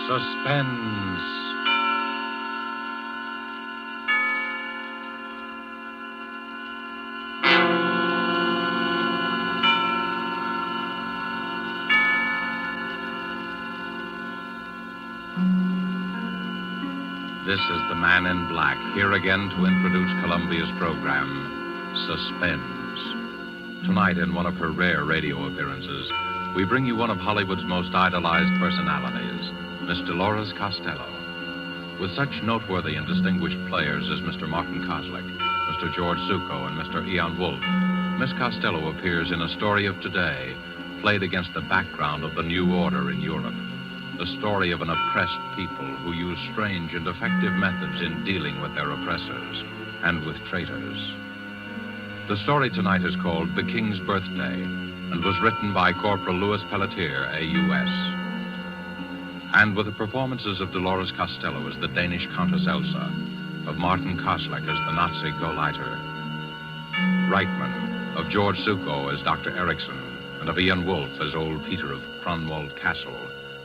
Suspense. This is the Man in Black, here again to introduce Columbia's program, Suspense. Tonight, in one of her rare radio appearances, we bring you one of Hollywood's most idolized personalities, Miss Dolores Costello. With such noteworthy and distinguished players as Mr. Martin Koslick, Mr. George Zucco, and Mr. Ian Wolfe, Miss Costello appears in A Story of Today, played against the background of the new order in Europe. The story of an oppressed people who use strange and effective methods in dealing with their oppressors and with traitors. The story tonight is called The King's Birthday and was written by Corporal Louis Pelletier, AUS. And with the performances of Dolores Costello as the Danish Countess Elsa, of Martin Koslick as the Nazi Gauleiter, Reitman, of George Zucco as Dr. Erickson, and of Ian Wolfe as old Peter of Cronwald Castle,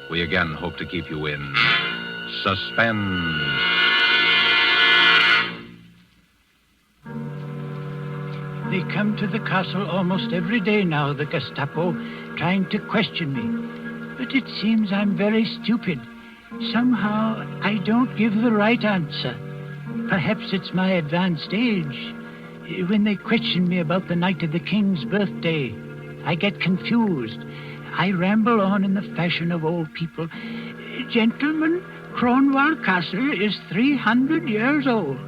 we again hope to keep you in suspense. They come to the castle almost every day now, the Gestapo, trying to question me. But it seems I'm very stupid. Somehow, I don't give the right answer. Perhaps it's my advanced age. When they question me about the night of the king's birthday, I get confused. I ramble on in the fashion of old people. Gentlemen, Cronwald Castle is 300 years old.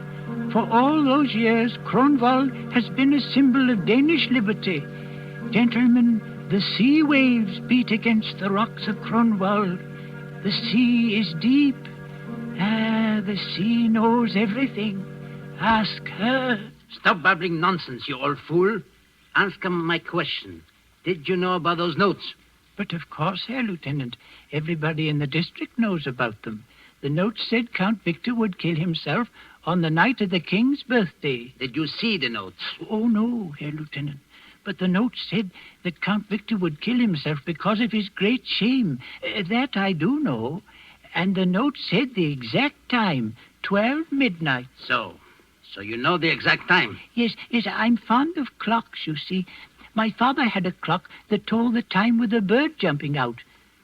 For all those years, Cronwald has been a symbol of Danish liberty. Gentlemen, the sea waves beat against the rocks of Cronwald. The sea is deep. The sea knows everything. Ask her. Stop babbling nonsense, you old fool. Answer my question. Did you know about those notes? But of course, Herr Lieutenant, everybody in the district knows about them. The note said Count Victor would kill himself on the night of the king's birthday. Did you see the notes? Oh, no, Herr Lieutenant. But the note said that Count Victor would kill himself because of his great shame. That I do know. And the note said the exact time, 12 midnight. So you know the exact time? Yes, I'm fond of clocks, you see. My father had a clock that told the time with a bird jumping out.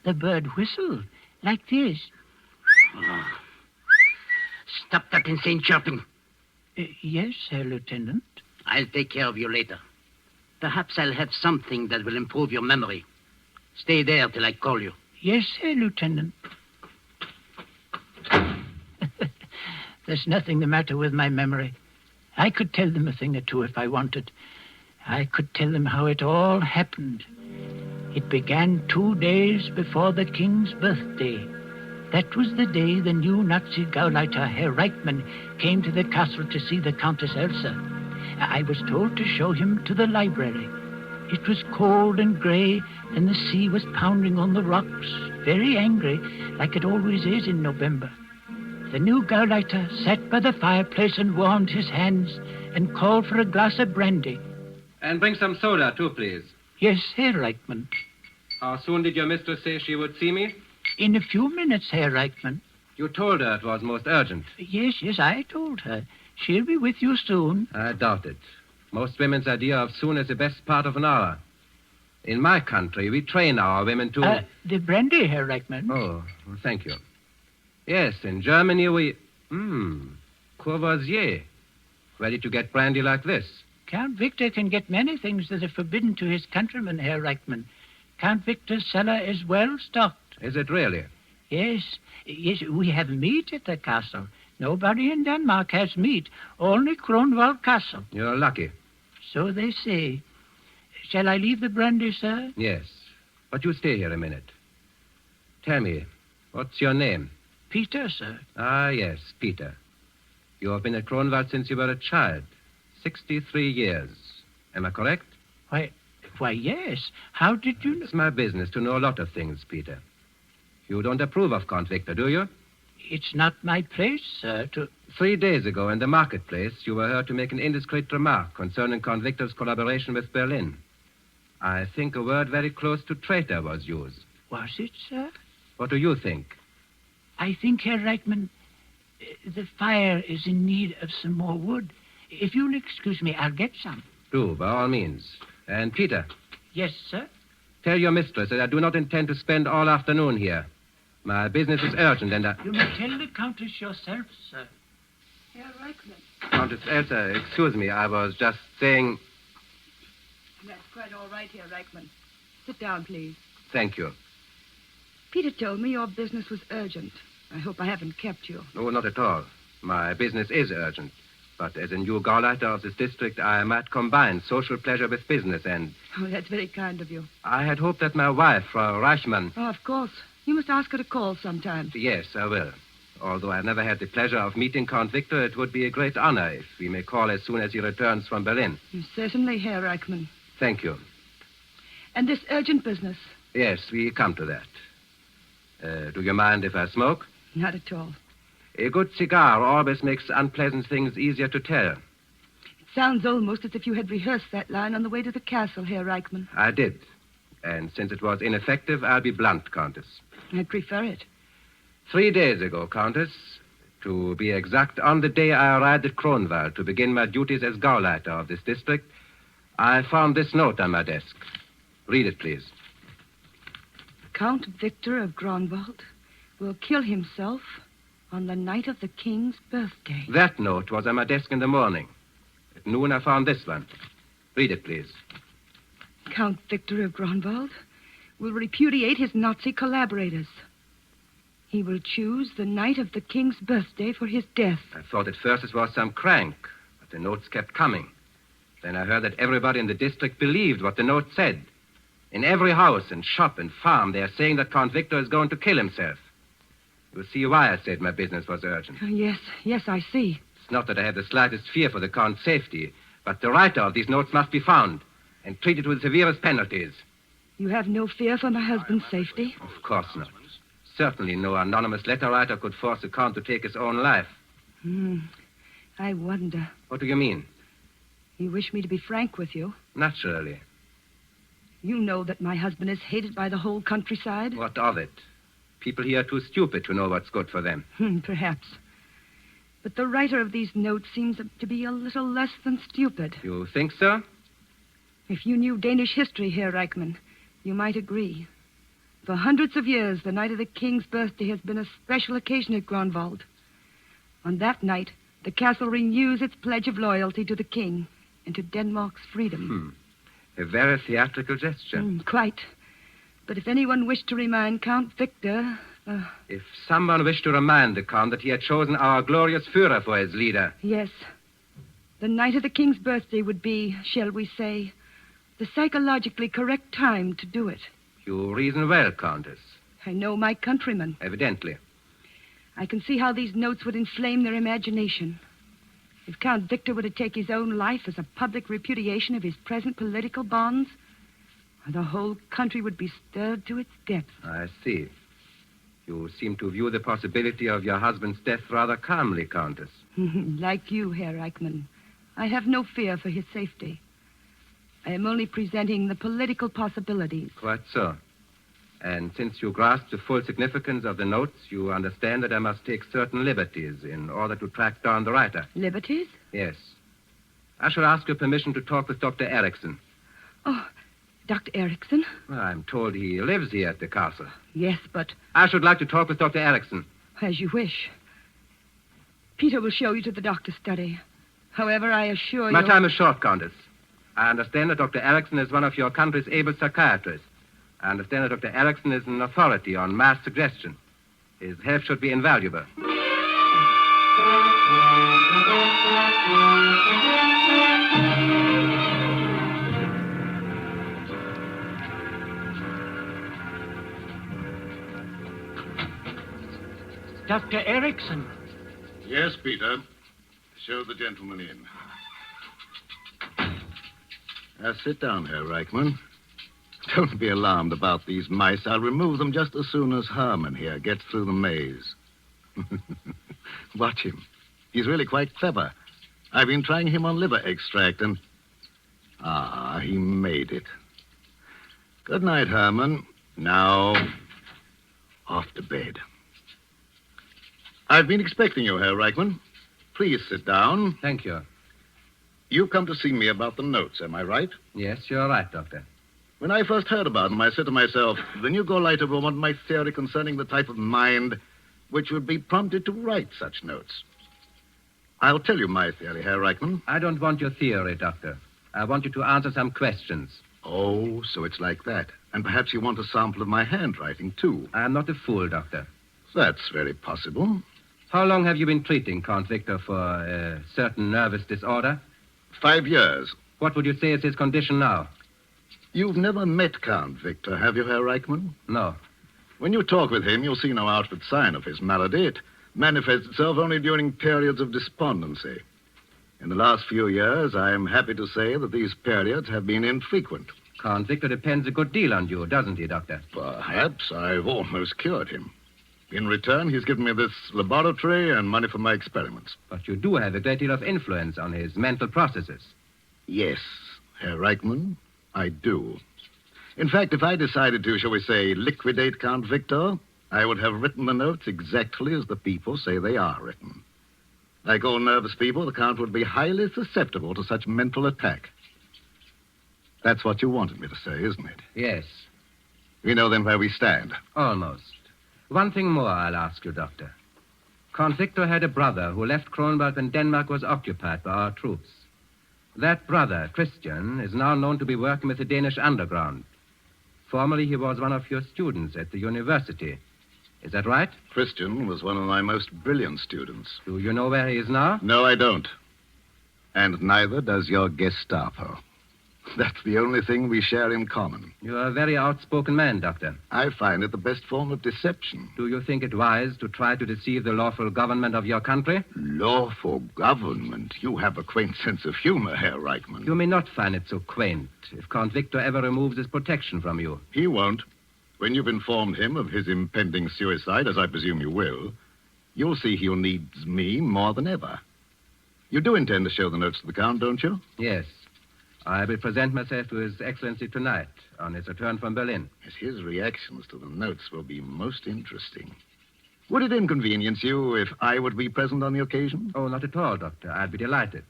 The bird whistled, like this. Oh. Stop that insane chirping. Yes, Herr Lieutenant. I'll take care of you later. Perhaps I'll have something that will improve your memory. Stay there till I call you. Yes, Herr Lieutenant. There's nothing the matter with my memory. I could tell them a thing or two if I wanted. I could tell them how it all happened. It began 2 days before the king's birthday. That was the day the new Nazi Gauleiter, Herr Reitman, came to the castle to see the Countess Elsa. I was told to show him to the library. It was cold and gray, and the sea was pounding on the rocks, very angry, like it always is in November. The new Gauleiter sat by the fireplace and warmed his hands and called for a glass of brandy. And bring some soda, too, please. Yes, Herr Reitman. How soon did your mistress say she would see me? In a few minutes, Herr Reitman. You told her it was most urgent. Yes, I told her. She'll be with you soon. I doubt it. Most women's idea of soon is the best part of an hour. In my country, we train our women to... The brandy, Herr Reitman. Oh, well, thank you. Yes, in Germany we... Courvoisier. Where did you get brandy like this? Count Victor can get many things that are forbidden to his countrymen, Herr Reitman. Count Victor's cellar is well stocked. Is it really? Yes, we have meat at the castle. Nobody in Denmark has meat, only Cronwald Castle. You're lucky. So they say. Shall I leave the brandy, sir? Yes, but you stay here a minute. Tell me, what's your name? Peter, sir. Ah, yes, Peter. You have been at Cronwald since you were a child. 63 years. Am I correct? Why, yes. How did you know? It's my business to know a lot of things, Peter. You don't approve of Count Victor, do you? It's not my place, sir, to... 3 days ago in the marketplace, you were heard to make an indiscreet remark concerning Count Victor's collaboration with Berlin. I think a word very close to traitor was used. Was it, sir? What do you think? I think, Herr Reichman, the fire is in need of some more wood. If you'll excuse me, I'll get some. Do, by all means. And Peter, Yes, sir? tell your mistress that I do not intend to spend all afternoon here. My business is urgent, and You may tell the Countess yourself, sir. Herr Reichman. Countess Elsa, excuse me, I was just saying... That's quite all right, Herr Reichman. Sit down, please. Thank you. Peter told me your business was urgent. I hope I haven't kept you. No, not at all. My business is urgent. But as a new Gauleiter of this district, I might combine social pleasure with business, and Oh, that's very kind of you. I had hoped that my wife, Frau Reichmann... Oh, of course. You must ask her to call sometime. Yes, I will. Although I've never had the pleasure of meeting Count Victor, it would be a great honor if we may call as soon as he returns from Berlin. Certainly, Herr Reichman. Thank you. And this urgent business? Yes, we come to that. Do you mind if I smoke? Not at all. A good cigar always makes unpleasant things easier to tell. It sounds almost as if you had rehearsed that line on the way to the castle, Herr Reichman. I did. And since it was ineffective, I'll be blunt, Countess. I prefer it. 3 days ago, Countess, to be exact, on the day I arrived at Kronwald to begin my duties as Gauleiter of this district, I found this note on my desk. Read it, please. Count Victor of Grunwald will kill himself on the night of the king's birthday. That note was on my desk in the morning. At noon, I found this one. Read it, please. Count Victor of Grunwald will repudiate his Nazi collaborators. He will choose the night of the king's birthday for his death. I thought at first it was some crank, but the notes kept coming. Then I heard that everybody in the district believed what the note said. In every house and shop and farm, they are saying that Count Victor is going to kill himself. You'll see why I said my business was urgent. Yes, I see. It's not that I have the slightest fear for the Count's safety, but the writer of these notes must be found and treated with severest penalties. You have no fear for my husband's safety? Of course not. Certainly no anonymous letter writer could force the Count to take his own life. I wonder. What do you mean? You wish me to be frank with you? Naturally. You know that my husband is hated by the whole countryside? What of it? People here are too stupid to know what's good for them. Perhaps. But the writer of these notes seems to be a little less than stupid. You think so? If you knew Danish history, Herr Reichman, you might agree. For hundreds of years, the night of the king's birthday has been a special occasion at Grunwald. On that night, the castle renews its pledge of loyalty to the king and to Denmark's freedom. A very theatrical gesture. Quite. But if anyone wished to remind Count Victor... If someone wished to remind the Count that he had chosen our glorious Führer for his leader... Yes. The night of the king's birthday would be, shall we say, the psychologically correct time to do it. You reason well, Countess. I know my countrymen. Evidently. I can see how these notes would inflame their imagination. If Count Victor were to take his own life as a public repudiation of his present political bonds, the whole country would be stirred to its depths. I see. You seem to view the possibility of your husband's death rather calmly, Countess. Like you, Herr Reichman, I have no fear for his safety. I am only presenting the political possibilities. Quite so. And since you grasp the full significance of the notes, you understand that I must take certain liberties in order to track down the writer. Liberties? Yes. I shall ask your permission to talk with Dr. Erickson. Oh, Dr. Erickson? Well, I'm told he lives here at the castle. Yes, but I should like to talk with Dr. Erickson. as you wish. Peter will show you to the doctor's study. However, I assure you... My time is short, Countess. I understand that Dr. Erickson is one of your country's able psychiatrists. I understand that Dr. Erickson is an authority on mass suggestion. His help should be invaluable. Dr. Erickson. Yes, Peter. Show the gentleman in. Sit down, Herr Reichman. Don't be alarmed about these mice. I'll remove them just as soon as Herman here gets through the maze. Watch him. He's really quite clever. I've been trying him on liver extract and... he made it. Good night, Herman. Now, off to bed. I've been expecting you, Herr Reichman. Please sit down. Thank you. You've come to see me about the notes, am I right? Yes, you're right, Doctor. When I first heard about them, I said to myself, the new Gauleiter will want my theory concerning the type of mind which would be prompted to write such notes. I'll tell you my theory, Herr Reichman. I don't want your theory, Doctor. I want you to answer some questions. Oh, so it's like that. And perhaps you want a sample of my handwriting, too. I'm not a fool, Doctor. That's very possible. How long have you been treating Count Victor for a certain nervous disorder? 5 years. What would you say is his condition now? You've never met Count Victor, have you, Herr Reichman? No. When you talk with him, you'll see no outward sign of his malady. It manifests itself only during periods of despondency. In the last few years, I am happy to say that these periods have been infrequent. Count Victor depends a good deal on you, doesn't he, Doctor? Perhaps I've almost cured him. In return, he's given me this laboratory and money for my experiments. But you do have a great deal of influence on his mental processes. Yes, Herr Reichman, I do. In fact, if I decided to, shall we say, liquidate Count Victor, I would have written the notes exactly as the people say they are written. Like all nervous people, the Count would be highly susceptible to such mental attack. That's what you wanted me to say, isn't it? Yes, We know then where we stand. almost. One thing more I'll ask you, Doctor. Count Victor had a brother who left Kronberg when Denmark was occupied by our troops. That brother, Christian, is now known to be working with the Danish underground. Formerly, he was one of your students at the university. Is that right? Christian was one of my most brilliant students. Do you know where he is now? No, I don't. And neither does your Gestapo. That's the only thing we share in common. You're a very outspoken man, Doctor. I find it the best form of deception. Do you think it wise to try to deceive the lawful government of your country? Lawful government? You have a quaint sense of humor, Herr Reichman. You may not find it so quaint if Count Victor ever removes his protection from you. He won't. When you've informed him of his impending suicide, as I presume you will, you'll see he'll need me more than ever. You do intend to show the notes to the Count, don't you? Yes. I will present myself to His Excellency tonight on his return from Berlin. Yes, his reactions to the notes will be most interesting. Would it inconvenience you if I would be present on the occasion? Oh, not at all, Doctor. I'd be delighted.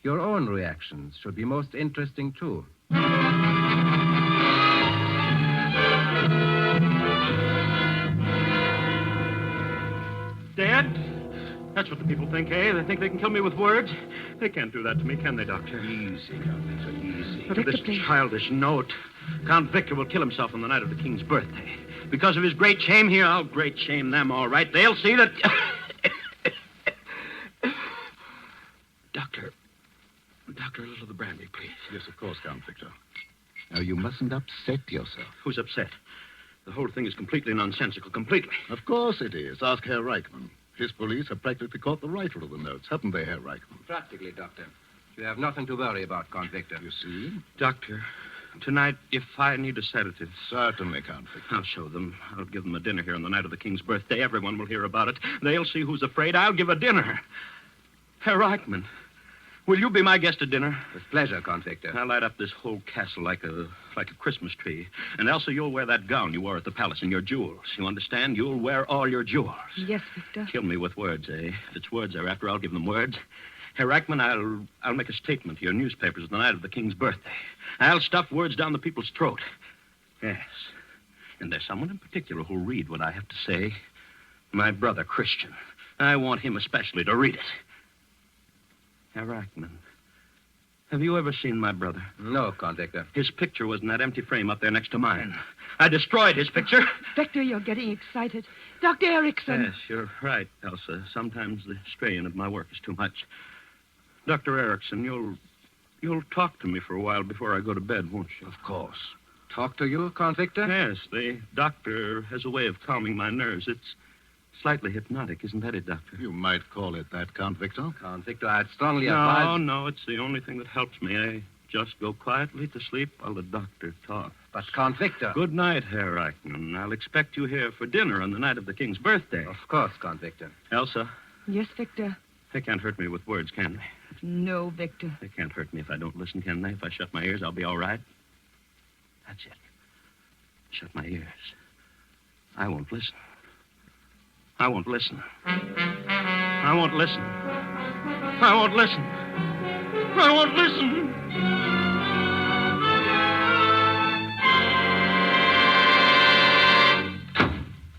Your own reactions should be most interesting, too. Dead? That's what the people think, eh? They think they can kill me with words. They can't do that to me, can they, Doctor? Easy, Count Victor, easy. Look at this childish note. Count Victor will kill himself on the night of the king's birthday. Because of his great shame here, I'll great shame them, all right. They'll see that... Doctor, a little of the brandy, please. Yes, of course, Count Victor. Now, you mustn't upset yourself. Who's upset? The whole thing is completely nonsensical, completely. Of course it is. Ask Herr Reichman. His police have practically caught the writer of the notes, haven't they, Herr Reichman? Practically, Doctor. You have nothing to worry about, Count Victor. You see? Doctor, tonight, if I need a sedative... Certainly, Count Victor. I'll show them. I'll give them a dinner here on the night of the king's birthday. Everyone will hear about it. They'll see who's afraid. I'll give a dinner. Herr Reichman, will you be my guest at dinner? With pleasure, Count Victor. I'll light up this whole castle like a Christmas tree. And Elsa, you'll wear that gown you wore at the palace and your jewels. You understand? You'll wear all your jewels. Yes, Victor. Kill me with words, eh? If it's words they're after, I'll give them words. Herr Reichman, I'll make a statement to your newspapers the night of the king's birthday. I'll stuff words down the people's throat. Yes. And there's someone in particular who'll read what I have to say. My brother, Christian. I want him especially to read it. Herr Reichman, have you ever seen my brother? No, Count Victor. His picture was in that empty frame up there next to mine. I destroyed his picture. Victor, you're getting excited. Dr. Erickson. Yes, you're right, Elsa. Sometimes the strain of my work is too much. Dr. Erickson, you'll talk to me for a while before I go to bed, won't you? Of course. Talk to you, Count Victor? Yes, the doctor has a way of calming my nerves. It's slightly hypnotic, isn't that it, Doctor? You might call it that, Count Victor. Count Victor, I'd strongly advise... No, it's the only thing that helps me. I just go quietly to sleep while the doctor talks. But, Count Victor... Good night, Herr Reichman. I'll expect you here for dinner on the night of the king's birthday. Of course, Count Victor. Elsa, Yes, Victor. they can't hurt me with words, can they? No, Victor. They can't hurt me if I don't listen, can they? If I shut my ears, I'll be all right. That's it. Shut my ears. I won't listen. I won't listen. I won't listen. I won't listen. I won't listen.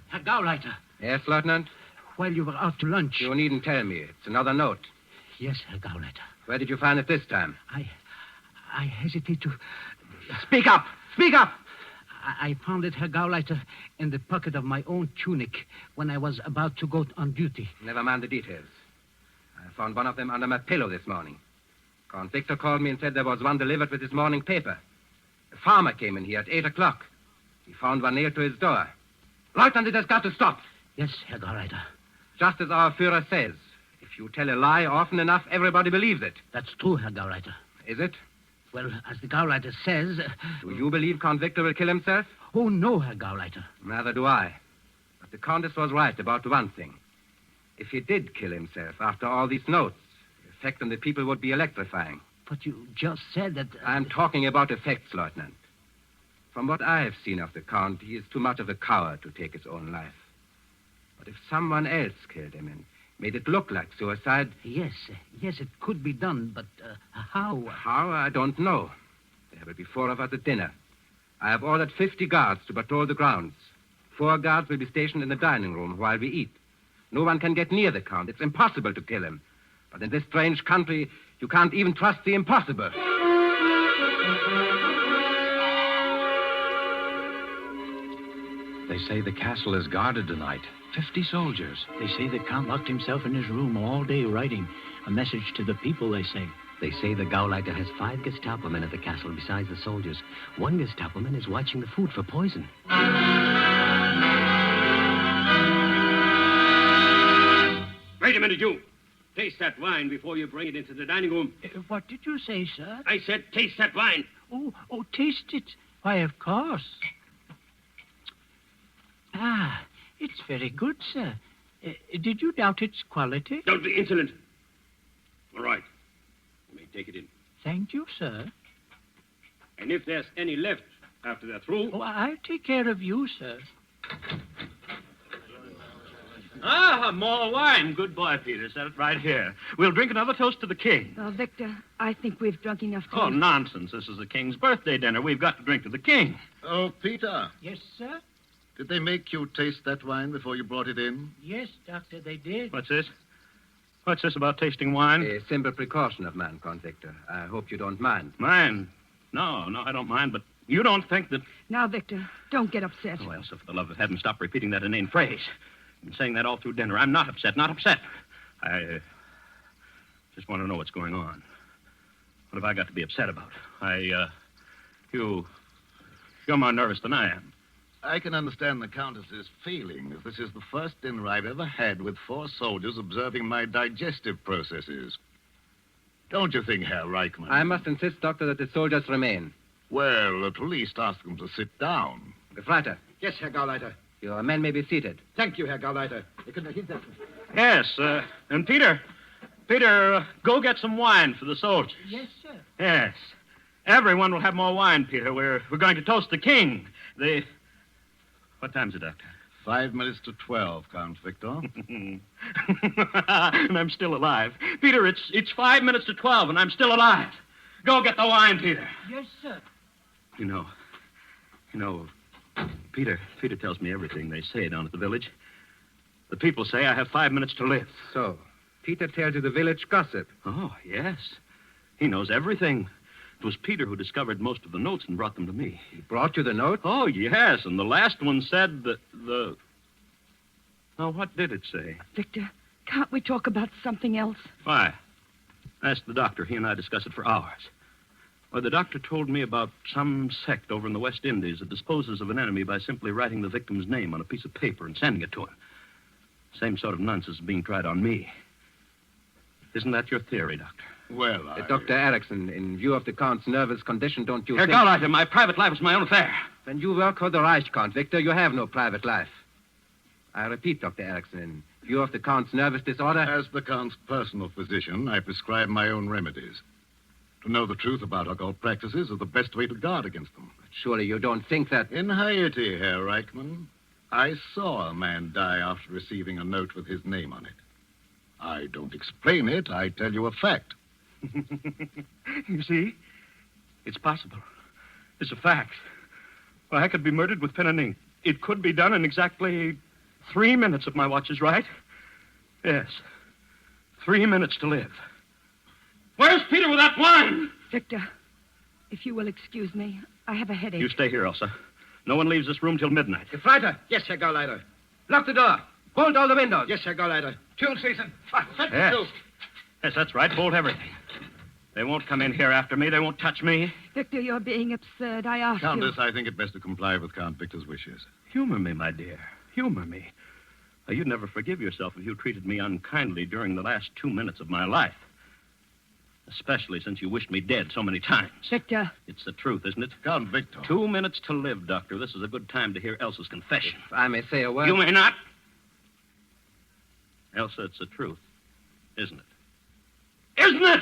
Herr Gauleiter, Yes, Lieutenant? while you were out to lunch... You needn't tell me. It's another note. Yes, Herr Gauleiter. Where did you find it this time? I hesitate to... Speak up! Speak up! I found it, Herr Gauleiter, in the pocket of my own tunic when I was about to go on duty. Never mind the details. I found one of them under my pillow this morning. Count Victor called me and said there was one delivered with his morning paper. A farmer came in here at 8 o'clock. He found one nailed to his door. Lieutenant, it has got to stop. Yes, Herr Gauleiter. Just as our Führer says. If you tell a lie often enough, everybody believes it. That's true, Herr Gauleiter. Is it? Well, as the Gauleiter says... Do you believe Count Victor will kill himself? Oh, no, Herr Gauleiter. Neither do I. But the Countess was right about one thing. If he did kill himself after all these notes, the effect on the people would be electrifying. But you just said that... I'm talking about effects, Lieutenant. From what I have seen of the Count, he is too much of a coward to take his own life. But if someone else killed him and made it look like suicide... Yes, it could be done, but how? How? I don't know. There will be 4 of us at dinner. I have ordered 50 guards to patrol the grounds. 4 guards will be stationed in the dining room while we eat. No one can get near the Count. It's impossible to kill him. But in this strange country, you can't even trust the impossible. They say the castle is guarded tonight. 50 soldiers. They say the Count locked himself in his room all day writing. A message to the people, they say. They say the Gauleiter has 5 Gestapo men at the castle besides the soldiers. 1 Gestapo man is watching the food for poison. Wait a minute, you. Taste that wine before you bring it into the dining room. What did you say, sir? I said taste that wine. Oh, taste it. Why, of course. Ah, it's very good, sir. Did you doubt its quality? Don't be insolent. All right. You may take it in. Thank you, sir. And if there's any left after they're through... Oh, I'll take care of you, sir. Ah, more wine. Good boy, Peter. Set it right here. We'll drink another toast to the king. Victor, I think we've drunk enough toast. Oh, nonsense. This is the king's birthday dinner. We've got to drink to the king. Oh, Peter, Yes, sir? did they make you taste that wine before you brought it in? Yes, Doctor, they did. What's this? What's this about tasting wine? A simple precaution of mine, Count Victor. I hope you don't mind. Mine? No, I don't mind, but you don't think that... Now, Victor, don't get upset. Oh, Elsa, for the love of heaven, stop repeating that inane phrase. I've been saying that all through dinner. I'm not upset. I just want to know what's going on. What have I got to be upset about? You're more nervous than I am. I can understand the Countess's feeling, as this is the first dinner I've ever had with 4 soldiers observing my digestive processes. Don't you think, Herr Reichmann? I must insist, Doctor, that the soldiers remain. Well, at least ask them to sit down. Gefreiter, Yes, Herr Gauleiter. your men may be seated. Thank you, Herr Gauleiter. Sie können euch hinsetzen. Yes, and Peter, go get some wine for the soldiers. Yes, sir. Yes. Everyone will have more wine, Peter. We're going to toast the king. What time's it, Doctor? 5 minutes to 12, Count Victor. And I'm still alive. Peter, it's 5 minutes to 12, and I'm still alive. Go get the wine, Peter. Yes, sir. You know, Peter tells me everything they say down at the village. The people say I have 5 minutes to live. So, Peter tells you the village gossip. Oh, yes. He knows everything. It was Peter who discovered most of the notes and brought them to me. He brought you the note? Oh, yes, and the last one said that Now, what did it say? Victor, can't we talk about something else? Why? Ask the doctor. He and I discussed it for hours. Well, the doctor told me about some sect over in the West Indies that disposes of an enemy by simply writing the victim's name on a piece of paper and sending it to him. Same sort of nonsense is being tried on me. Isn't that your theory, Doctor? Well, Dr. Erickson, in view of the Count's nervous condition, don't you Herr think... Gauleiter, my private life is my own affair. When you work for the Reich, Count Victor, you have no private life. I repeat, Dr. Erickson, in view of the Count's nervous disorder... As the Count's personal physician, I prescribe my own remedies. To know the truth about occult practices is the best way to guard against them. Surely you don't think that... In Haiti, Herr Reichmann. I saw a man die after receiving a note with his name on it. I don't explain it. I tell you a fact. You see? It's possible. It's a fact. Well, I could be murdered with pen and ink. It could be done in exactly 3 minutes if my watch is right. Yes. 3 minutes to live. Where's Peter with that wine? Victor, if you will excuse me, I have a headache. You stay here, Elsa. No one leaves this room till midnight. Gefreiter. Yes, Herr Gauleiter. Lock the door. Bolt all the windows. Yes, Herr Gauleiter. Tune season. Yes. Yes, that's right. Bolt everything. They won't come in here after me. They won't touch me. Victor, you're being absurd. I asked Countess, you. I think it best to comply with Count Victor's wishes. Humor me, my dear. Humor me. You'd never forgive yourself if you treated me unkindly during the last 2 minutes of my life. Especially since you wished me dead so many times. Victor. It's the truth, isn't it? Count Victor. 2 minutes to live, Doctor. This is a good time to hear Elsa's confession. If I may say a word. You may not. Elsa, it's the truth, isn't it? Isn't it?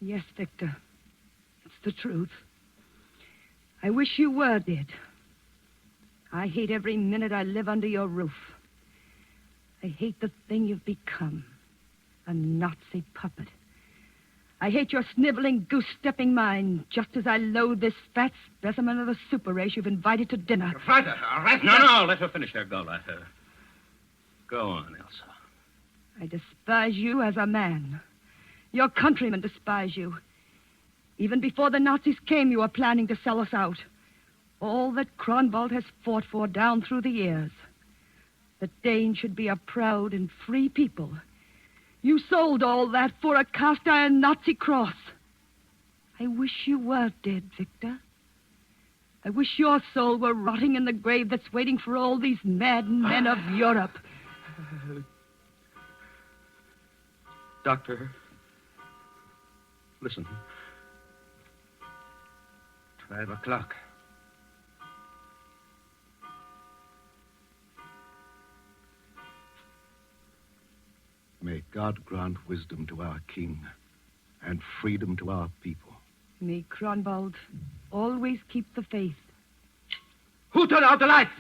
Yes, Victor. It's the truth. I wish you were dead. I hate every minute I live under your roof. I hate the thing you've become. A Nazi puppet. I hate your sniveling, goose-stepping mind, just as I loathe this fat specimen of the super race you've invited to dinner. Gefreiter, arrest No, let her finish her go. Let her. Go on, Elsa. I despise you as a man. Your countrymen despise you. Even before the Nazis came, you were planning to sell us out. All that Kronwald has fought for down through the years. The Danes should be a proud and free people. You sold all that for a cast-iron Nazi cross. I wish you were dead, Victor. I wish your soul were rotting in the grave that's waiting for all these mad men of Europe. Doctor, listen. 12 o'clock. May God grant wisdom to our king and freedom to our people. May Kronwald always keep the faith. Who turned out the lights?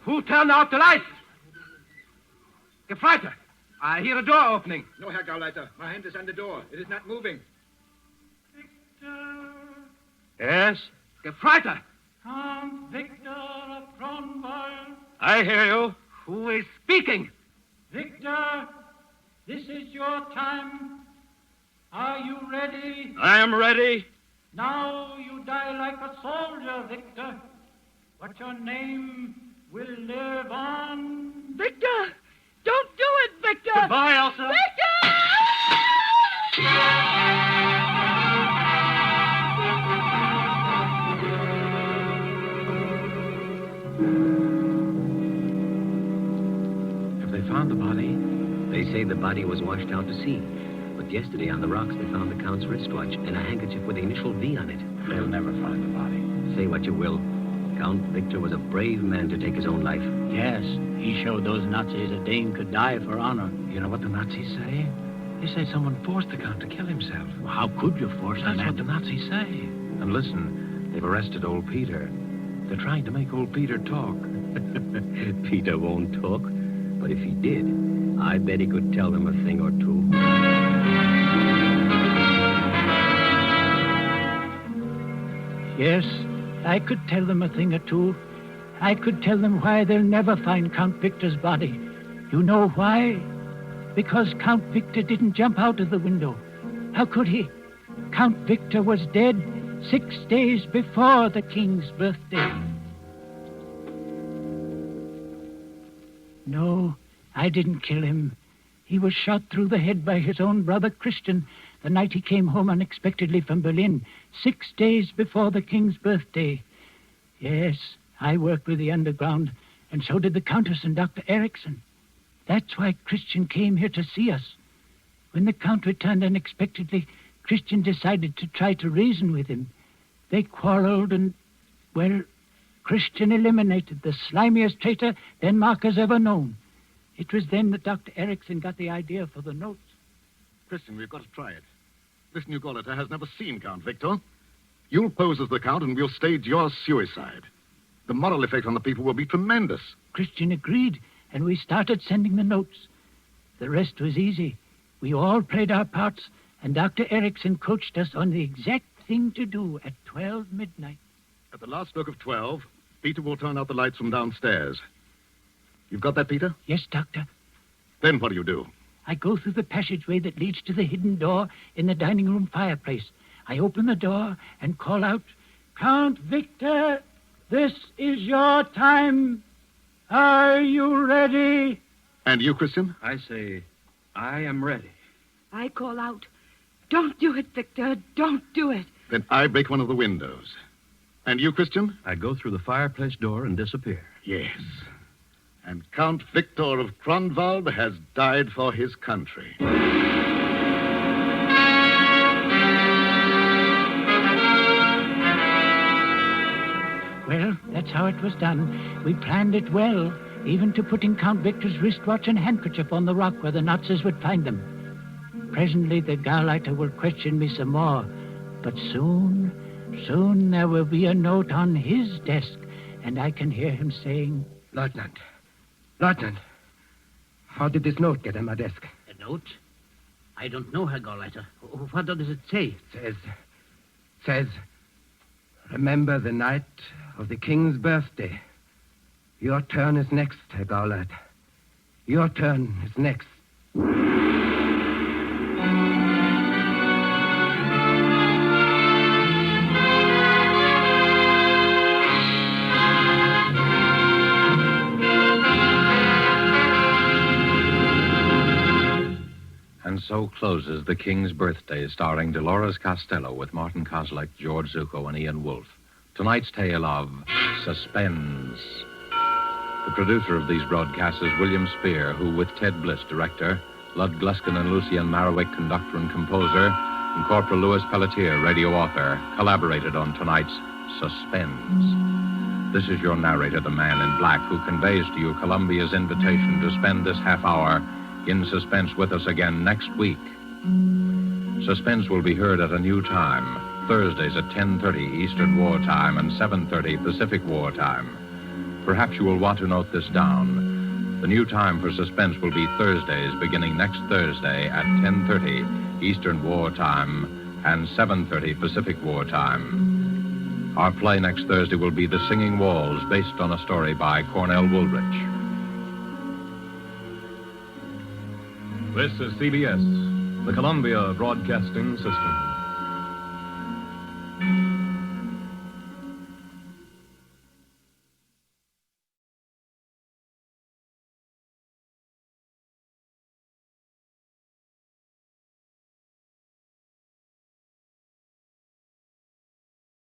Who turned out the lights? Gefreiter, I hear a door opening. No, Herr Gauleiter. My hand is on the door. It is not moving. Yes? Gefreiter. Count Victor of Kronwald. I hear you. Who is speaking? Victor, this is your time. Are you ready? I am ready. Now you die like a soldier, Victor. But your name will live on. Victor! Don't do it, Victor! Goodbye, Elsa. Victor! Have they found the body? They say the body was washed out to sea. But yesterday on the rocks they found the Count's wristwatch and a handkerchief with the initial V on it. They'll never find the body. Say what you will. Count Victor was a brave man to take his own life. Yes, he showed those Nazis a Dane could die for honor. You know what the Nazis say? They say someone forced the Count to kill himself. Well, how could you force a That's man what the Nazis say. And listen, they've arrested old Peter. They're trying to make old Peter talk. Peter won't talk. But if he did, I bet he could tell them a thing or two. Yes, I could tell them a thing or two. I could tell them why they'll never find Count Victor's body. You know why? Because Count Victor didn't jump out of the window. How could he? Count Victor was dead 6 days before the king's birthday. No, I didn't kill him. He was shot through the head by his own brother Christian the night he came home unexpectedly from Berlin, 6 days before the king's birthday. Yes, I worked with the underground, and so did the Countess and Dr. Erickson. That's why Christian came here to see us. When the Count returned unexpectedly, Christian decided to try to reason with him. They quarreled and, well, Christian eliminated the slimiest traitor Denmark has ever known. It was then that Dr. Erickson got the idea for the notes. Christian, we've got to try it. This new Gauleiter has never seen Count Victor. You'll pose as the Count, and we'll stage your suicide. The moral effect on the people will be tremendous. Christian agreed, and we started sending the notes. The rest was easy. We all played our parts, and Dr. Erickson coached us on the exact thing to do at 12 midnight. At the last stroke of 12, Peter will turn out the lights from downstairs. You've got that, Peter? Yes, Doctor. Then what do? I go through the passageway that leads to the hidden door in the dining room fireplace. I open the door and call out, Count Victor, this is your time. Are you ready? And you, Christian? I say, I am ready. I call out, don't do it, Victor. Don't do it. Then I break one of the windows. And you, Christian? I go through the fireplace door and disappear. Yes. And Count Victor of Kronwald has died for his country. Well, that's how it was done. We planned it well, even to putting Count Victor's wristwatch and handkerchief on the rock where the Nazis would find them. Presently, the Gauleiter will question me some more. But soon there will be a note on his desk, and I can hear him saying, Lieutenant, how did this note get on my desk? A note? I don't know, Herr Gauleiter. What does it say? It says, remember the night of the king's birthday. Your turn is next, Herr Gauleiter. Your turn is next. And so closes The King's Birthday, starring Dolores Costello with Martin Kozlik, George Zuko, and Ian Wolfe. Tonight's tale of Suspense. The producer of these broadcasts is William Spear, who, with Ted Bliss, director, Lud Gluskin and Lucian Marowik, conductor and composer, and Corporal Louis Pelletier, radio author, collaborated on tonight's Suspense. This is your narrator, the man in black, who conveys to you Columbia's invitation to spend this half hour in suspense with us again next week. Suspense will be heard at a new time, Thursdays at 10:30 Eastern War Time and 7:30 Pacific War Time. Perhaps you will want to note this down. The new time for Suspense will be Thursdays beginning next Thursday at 10:30 Eastern War Time and 7:30 Pacific War Time. Our play next Thursday will be The Singing Walls, based on a story by Cornell Woolrich. This is CBS, the Columbia Broadcasting System.